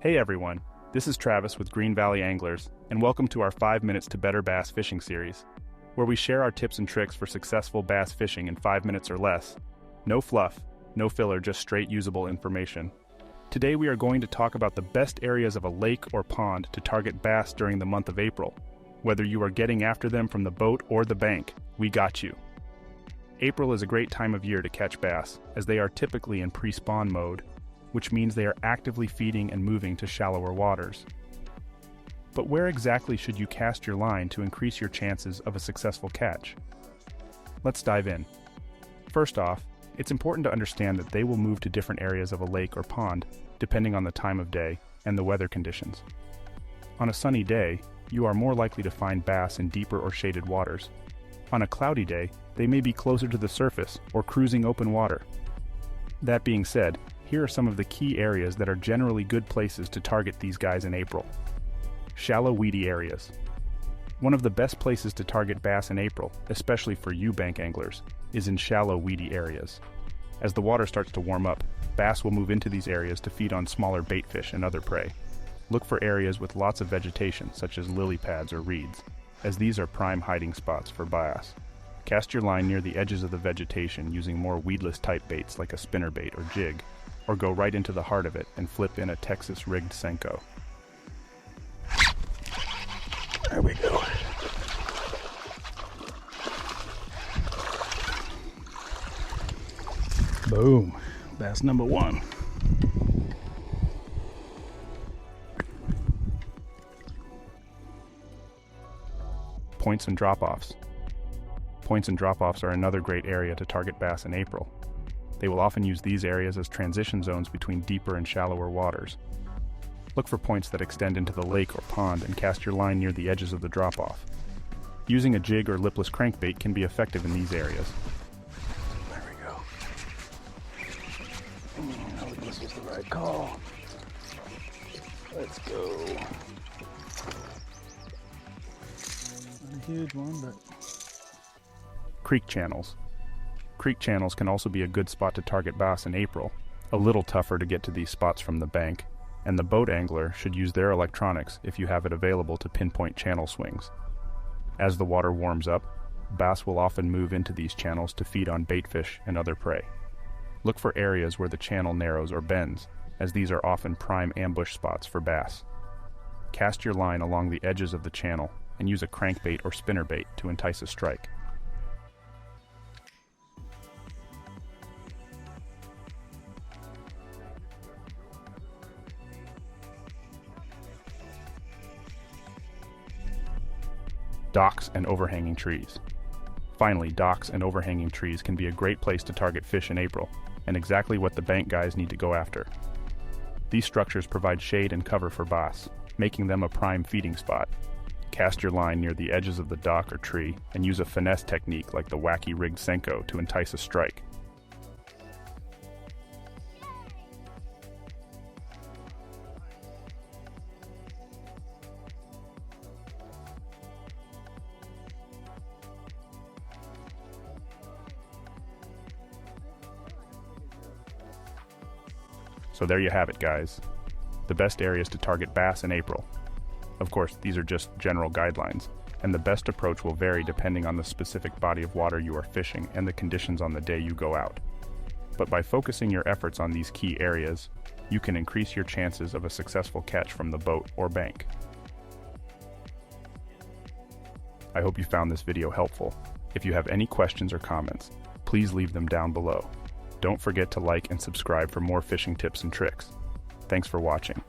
Hey everyone, this is Travis with Green Valley Anglers, and welcome to our 5 Minutes to Better Bass Fishing series, where we share our tips and tricks for successful bass fishing in 5 minutes or less. No fluff, no filler, just straight usable information. Today we are going to talk about the best areas of a lake or pond to target bass during the month of April. Whether you are getting after them from the boat or the bank, we got you. April is a great time of year to catch bass, as they are typically in pre-spawn mode, which means they are actively feeding and moving to shallower waters. But where exactly should you cast your line to increase your chances of a successful catch? Let's dive in. First off, it's important to understand that they will move to different areas of a lake or pond depending on the time of day and the weather conditions. On a sunny day, you are more likely to find bass in deeper or shaded waters. On a cloudy day, they may be closer to the surface or cruising open water. That being said, here are some of the key areas that are generally good places to target these guys in April. Shallow, weedy areas. One of the best places to target bass in April, especially for you bank anglers, is in shallow, weedy areas. As the water starts to warm up, bass will move into these areas to feed on smaller baitfish and other prey. Look for areas with lots of vegetation, such as lily pads or reeds, as these are prime hiding spots for bass. Cast your line near the edges of the vegetation using more weedless type baits like a spinnerbait or jig, or go right into the heart of it and flip in a Texas rigged Senko. There we go. Boom. Bass number one. Points and drop-offs. Points and drop-offs are another great area to target bass in April. They will often use these areas as transition zones between deeper and shallower waters. Look for points that extend into the lake or pond and cast your line near the edges of the drop-off. Using a jig or lipless crankbait can be effective in these areas. There we go. I think this was the right call. Let's go. Not a huge one, but... Creek channels. Creek channels can also be a good spot to target bass in April. A little tougher to get to these spots from the bank, and the boat angler should use their electronics if you have it available to pinpoint channel swings. As the water warms up, bass will often move into these channels to feed on baitfish and other prey. Look for areas where the channel narrows or bends, as these are often prime ambush spots for bass. Cast your line along the edges of the channel and use a crankbait or spinnerbait to entice a strike. Docks and overhanging trees. Finally, docks and overhanging trees can be a great place to target fish in April, and exactly what the bank guys need to go after. These structures provide shade and cover for bass, making them a prime feeding spot. Cast your line near the edges of the dock or tree and use a finesse technique like the wacky rigged Senko to entice a strike. So there you have it, guys. The best areas to target bass in April. Of course, these are just general guidelines, and the best approach will vary depending on the specific body of water you are fishing and the conditions on the day you go out. But by focusing your efforts on these key areas, you can increase your chances of a successful catch from the boat or bank. I hope you found this video helpful. If you have any questions or comments, please leave them down below. Don't forget to like and subscribe for more fishing tips and tricks. Thanks for watching.